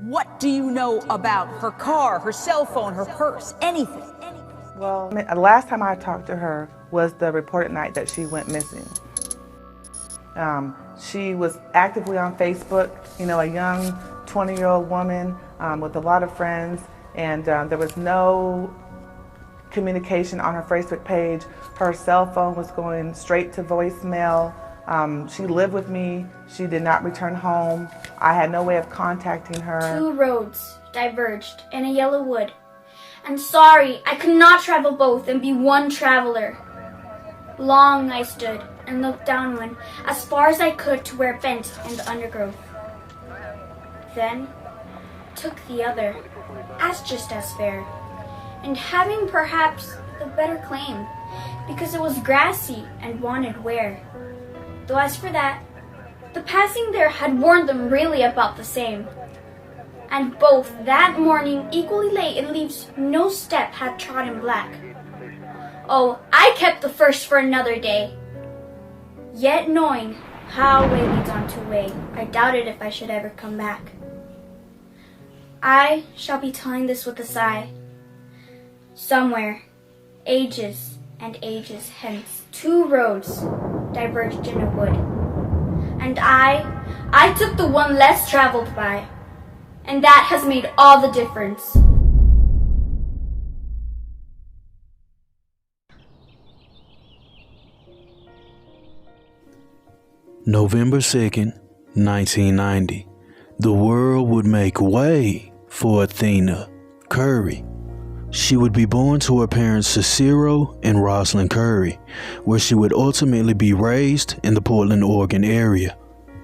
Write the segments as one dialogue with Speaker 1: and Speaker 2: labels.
Speaker 1: What do you know about her car, her cell phone, her purse, anything?
Speaker 2: Well, the last time I talked to her was the reported night that she went missing. She was actively on Facebook, a young 20-year-old woman with a lot of friends, and there was no communication on her Facebook page. Her cell phone was going straight to voicemail. She lived with me. She did not return home. I had no way of contacting her.
Speaker 3: 2 roads diverged in a yellow wood. And sorry, I could not travel both and be one traveler. Long I stood and looked downwind as far as I could to where it bent in the undergrowth. Then took the other, as just as fair, and having perhaps the better claim, because it was grassy and wanted wear. Though as for that, the passing there had warned them really about the same. And both that morning equally lay in leaves no step had trodden black. Oh, I kept the first for another day. Yet knowing how way leads on to way, I doubted if I should ever come back. I shall be telling this with a sigh. Somewhere, ages and ages hence, 2 roads diverged in a wood. And I took the one less traveled by. And that has made all the difference.
Speaker 4: November 2nd, 1990. The world would make way for Athena Curry. She would be born to her parents Cicero and Rosalind Curry, where she would ultimately be raised in the Portland, Oregon area.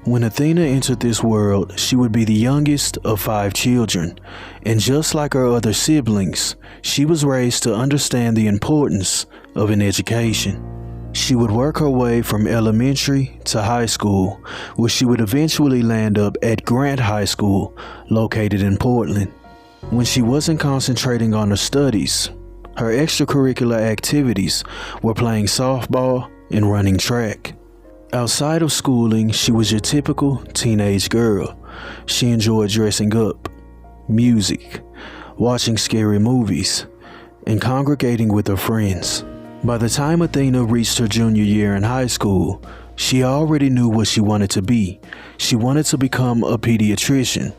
Speaker 4: When Athena entered this world, she would be the youngest of 5 children, and just like her other siblings, she was raised to understand the importance of an education. She would work her way from elementary to high school, where she would eventually land up at Grant High School, located in Portland. When she wasn't concentrating on her studies, her extracurricular activities were playing softball and running track. Outside of schooling, she was your typical teenage girl. She enjoyed dressing up, music, watching scary movies, and congregating with her friends. By the time Athena reached her junior year in high school, she already knew what she wanted to be. She wanted to become a pediatrician,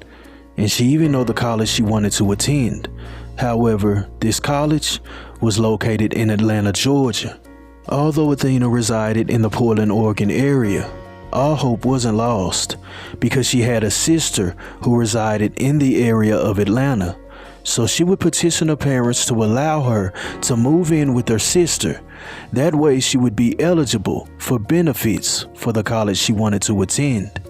Speaker 4: and she even knew the college she wanted to attend. However, this college was located in Atlanta, Georgia. Although Athena resided in the Portland, Oregon area, all hope wasn't lost because she had a sister who resided in the area of Atlanta. So she would petition her parents to allow her to move in with her sister. That way she would be eligible for benefits for the college she wanted to attend.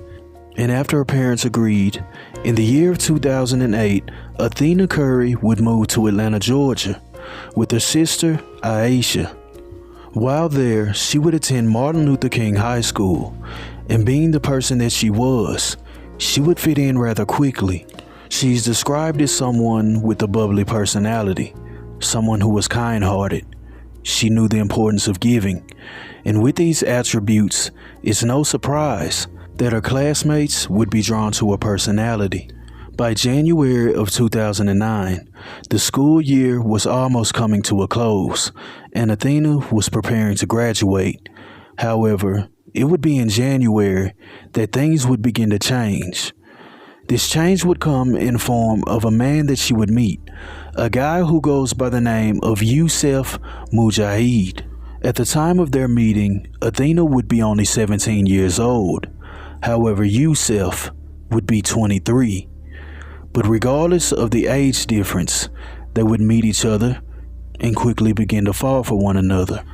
Speaker 4: And after her parents agreed, in the year of 2008, Athena Curry would move to Atlanta, Georgia with her sister, Aisha. While there, she would attend Martin Luther King High School, and being the person that she was, she would fit in rather quickly. She's described as someone with a bubbly personality, someone who was kind-hearted. She knew the importance of giving, and with these attributes, it's no surprise that her classmates would be drawn to her personality. By January of 2009, the school year was almost coming to a close, and Athena was preparing to graduate. However, it would be in January that things would begin to change. This change would come in form of a man that she would meet, a guy who goes by the name of Yusef Mujahid. At the time of their meeting, Athena would be only 17 years old. However, Yusef would be 23. But regardless of the age difference, they would meet each other and quickly begin to fall for one another.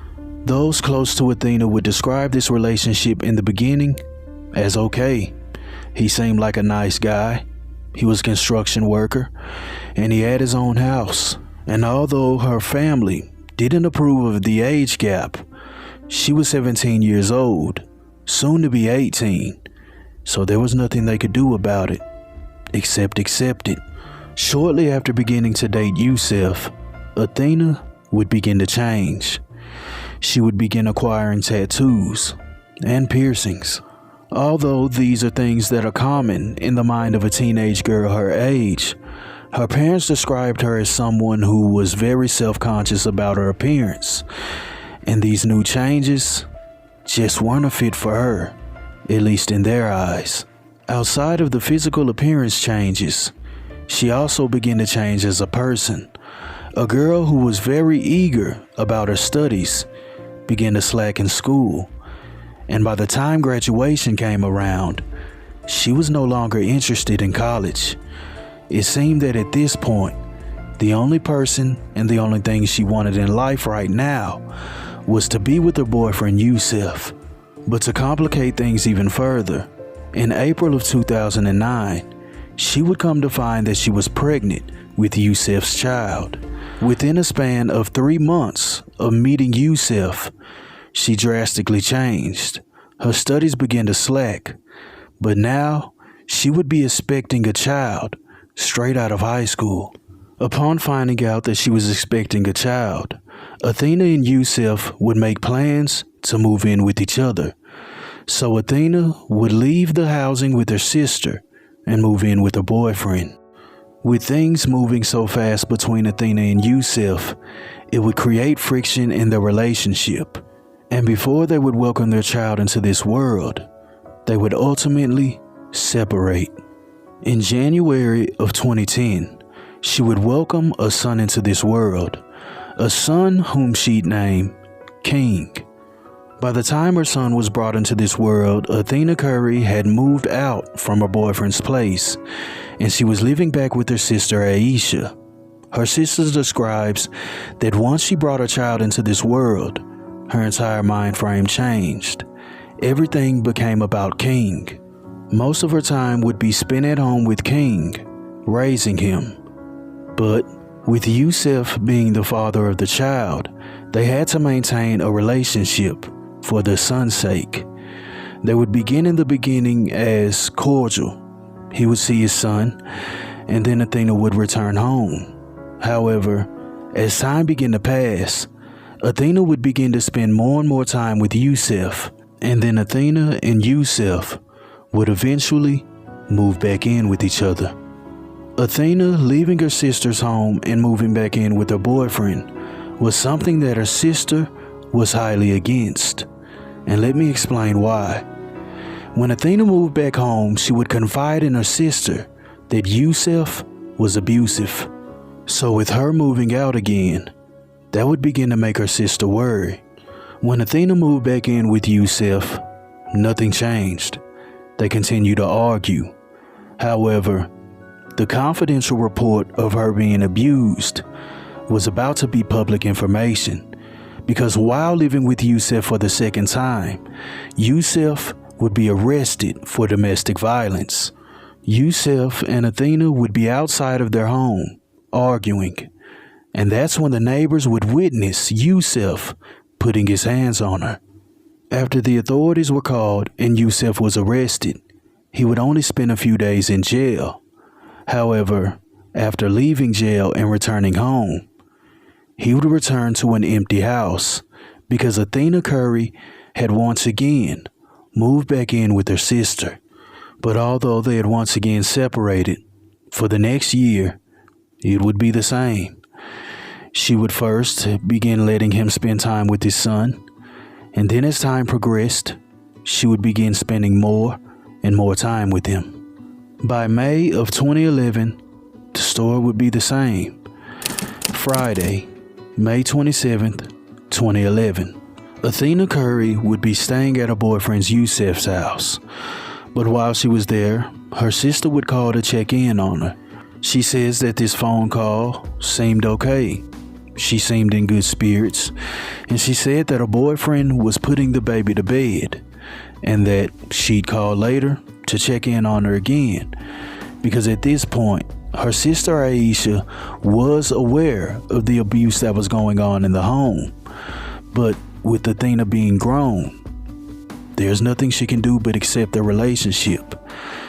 Speaker 4: Those close to Athena would describe this relationship in the beginning as okay. He seemed like a nice guy. He was a construction worker, and he had his own house. And although her family didn't approve of the age gap, she was 17 years old, soon to be 18, so there was nothing they could do about it. Except accept it. Shortly after beginning to date Yusef, Athena would begin to change. She would begin acquiring tattoos and piercings. Although these are things that are common in the mind of a teenage girl her age, her parents described her as someone who was very self-conscious about her appearance, and these new changes just weren't a fit for her, at least in their eyes. Outside of the physical appearance changes, she also began to change as a person. A girl who was very eager about her studies began to slack in school, and by the time graduation came around, she was no longer interested in college. It seemed that at this point, the only person and the only thing she wanted in life right now was to be with her boyfriend Yusef. But to complicate things even further, in April of 2009, she would come to find that she was pregnant with Yusef's child. Within a span of 3 months of meeting Yusef, she drastically changed. Her studies began to slack, but now she would be expecting a child straight out of high school. Upon finding out that she was expecting a child, Athena and Yusef would make plans to move in with each other. So Athena would leave the housing with her sister and move in with her boyfriend. With things moving so fast between Athena and Yusef, it would create friction in their relationship. And before they would welcome their child into this world, they would ultimately separate. In January of 2010, she would welcome a son into this world, a son whom she'd name King. By the time her son was brought into this world, Athena Curry had moved out from her boyfriend's place, and she was living back with her sister Aisha. Her sister describes that once she brought her child into this world, her entire mind frame changed. Everything became about King. Most of her time would be spent at home with King, raising him. But with Yusef being the father of the child, they had to maintain a relationship for their son's sake. They would begin in the beginning as cordial. He would see his son, and then Athena would return home. However, as time began to pass, Athena would begin to spend more and more time with Yusef, and then Athena and Yusef would eventually move back in with each other. Athena leaving her sister's home and moving back in with her boyfriend was something that her sister was highly against, and let me explain why. When Athena moved back home, she would confide in her sister that Yusef was abusive. So with her moving out again, that would begin to make her sister worry. When Athena moved back in with Yusef, nothing changed. They continued to argue. However, the confidential report of her being abused was about to be public information, because while living with Yusef for the second time, Yusef would be arrested for domestic violence. Yusef and Athena would be outside of their home, arguing, and that's when the neighbors would witness Yusef putting his hands on her. After the authorities were called and Yusef was arrested, he would only spend a few days in jail. However, after leaving jail and returning home, he would return to an empty house because Athena Curry had once again moved back in with her sister. But although they had once again separated, for the next year, it would be the same. She would first begin letting him spend time with his son, and then as time progressed, she would begin spending more and more time with him. By May of 2011, the story would be the same. Friday, May 27th, 2011. Athena Curry would be staying at her boyfriend Yusef's house. But while she was there, her sister would call to check in on her. She says that this phone call seemed okay. She seemed in good spirits, and she said that her boyfriend was putting the baby to bed, and that she'd call later to check in on her again, because at this point, her sister Aisha was aware of the abuse that was going on in the home. But with Athena being grown, there's nothing she can do but accept the relationship.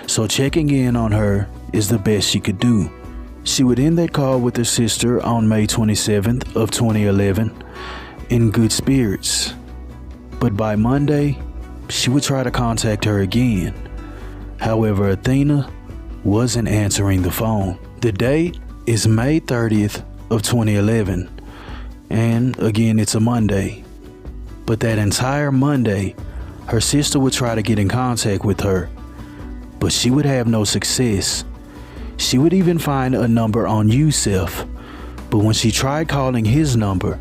Speaker 4: So checking in on her is the best she could do. She would end that call with her sister on May 27th of 2011 in good spirits. But by Monday, she would try to contact her again. However, Athena wasn't answering the phone. The date is May 30th of 2011, and again, it's a Monday. But that entire Monday, her sister would try to get in contact with her, but she would have no success. She would even find a number on Yusef, but when she tried calling his number,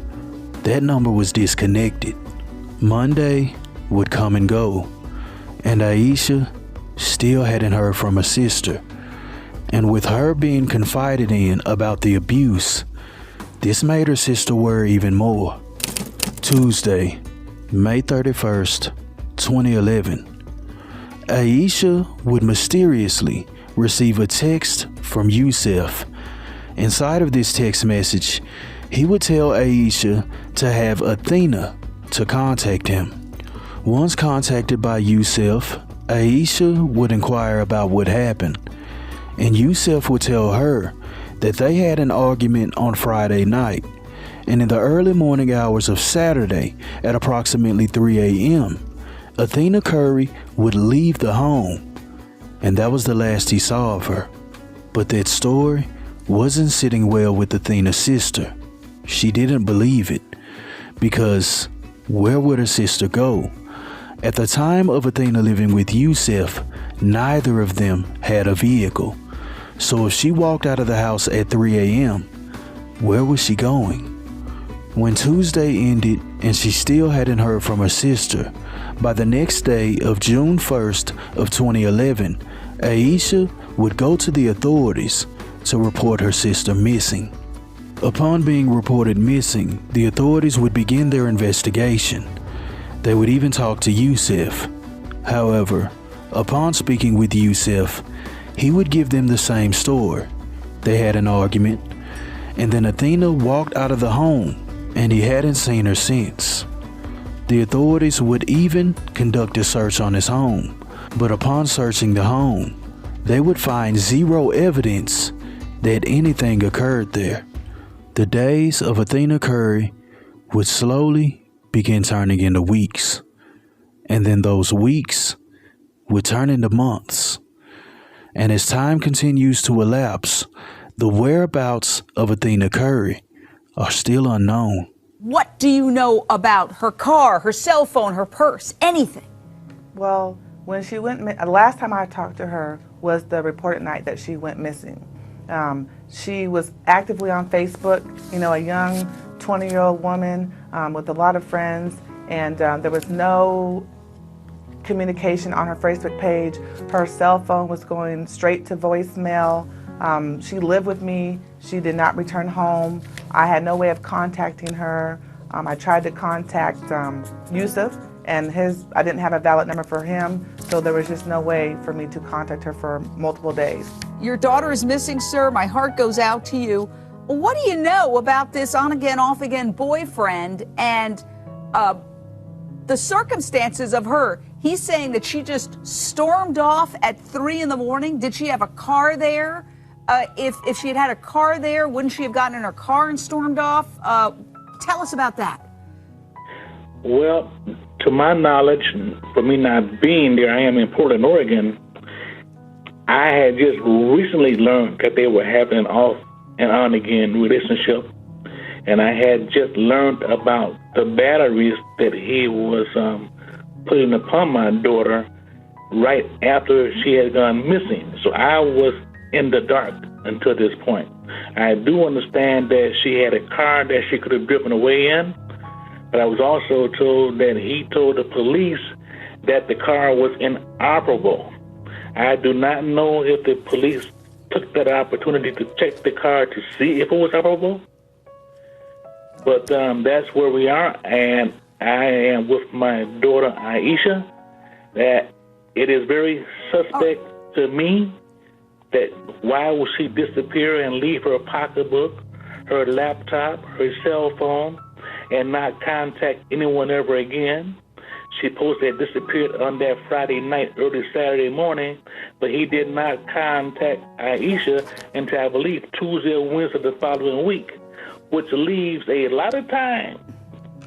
Speaker 4: that number was disconnected. Monday would come and go, and Aisha still hadn't heard from her sister. And with her being confided in about the abuse, this made her sister worry even more. Tuesday, May 31st, 2011. Aisha would mysteriously receive a text from Yusef. Inside of this text message, he would tell Aisha to have Athena to contact him. Once contacted by Yusef, Aisha would inquire about what happened, and Yusef would tell her that they had an argument on Friday night, and in the early morning hours of Saturday at approximately 3 a.m., Athena Curry would leave the home, and that was the last he saw of her. But that story wasn't sitting well with Athena's sister. She didn't believe it, because where would her sister go? At the time of Athena living with Yusef, neither of them had a vehicle. So if she walked out of the house at 3 a.m., where was she going? When Tuesday ended and she still hadn't heard from her sister, by the next day of June 1st of 2011, Aisha would go to the authorities to report her sister missing. Upon being reported missing, the authorities would begin their investigation. They would even talk to Yusef. However, upon speaking with Yusef, he would give them the same story. They had an argument, and then Athena walked out of the home, and he hadn't seen her since. The authorities would even conduct a search on his home, but upon searching the home, they would find zero evidence that anything occurred there. The days of Athena Curry would slowly begin turning into weeks, and then those weeks would turn into months. And as time continues to elapse, the whereabouts of Athena Curry are still unknown.
Speaker 1: What do you know about her car, her cell phone, her purse, anything?
Speaker 2: Well, when she went, last time I talked to her was the reported night that she went missing. She was actively on Facebook, a young 20-year-old woman with a lot of friends, and there was no communication on her Facebook page. Her cell phone was going straight to voicemail. She lived with me. She did not return home. I had no way of contacting her. I tried to contact Yusuf, and I didn't have a valid number for him, so there was just no way for me to contact her for multiple days.
Speaker 1: Your daughter is missing, sir. My heart goes out to you. What do you know about this on-again, off-again boyfriend and the circumstances of her? He's saying that she just stormed off at 3 in the morning. Did she have a car there? If she had had a car there, wouldn't she have gotten in her car and stormed off? Tell us about that.
Speaker 5: Well, to my knowledge, for me not being there, I am in Portland, Oregon. I had just recently learned that they were having an off and on again relationship, and I had just learned about the batteries that he was putting upon my daughter right after she had gone missing. So I was in the dark until this point. I do understand that she had a car that she could have driven away in, but I was also told that he told the police that the car was inoperable. I do not know if the police took that opportunity to check the car to see if it was operable, but that's where we are, and I am with my daughter Aisha, that it is very suspect to me that why would she disappear and leave her pocketbook, her laptop, her cell phone, and not contact anyone ever again. She supposed to have disappeared on that Friday night, early Saturday morning, but he did not contact Aisha until, I believe, Tuesday or Wednesday the following week, which leaves a lot of time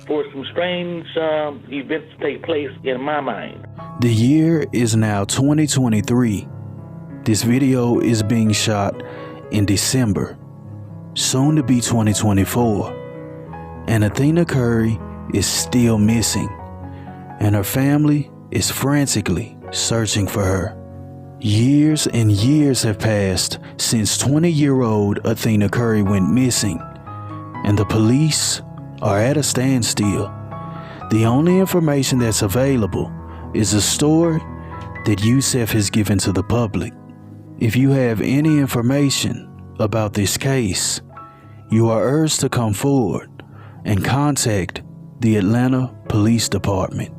Speaker 5: for some strange events to take place in my mind.
Speaker 4: The year is now 2023. This video is being shot in December, soon to be 2024. And Athena Curry is still missing, and her family is frantically searching for her. Years and years have passed since 20-year-old Athena Curry went missing, and the police are at a standstill. The only information that's available is a story that Youssef has given to the public. If you have any information about this case, you are urged to come forward and contact the Atlanta Police Department.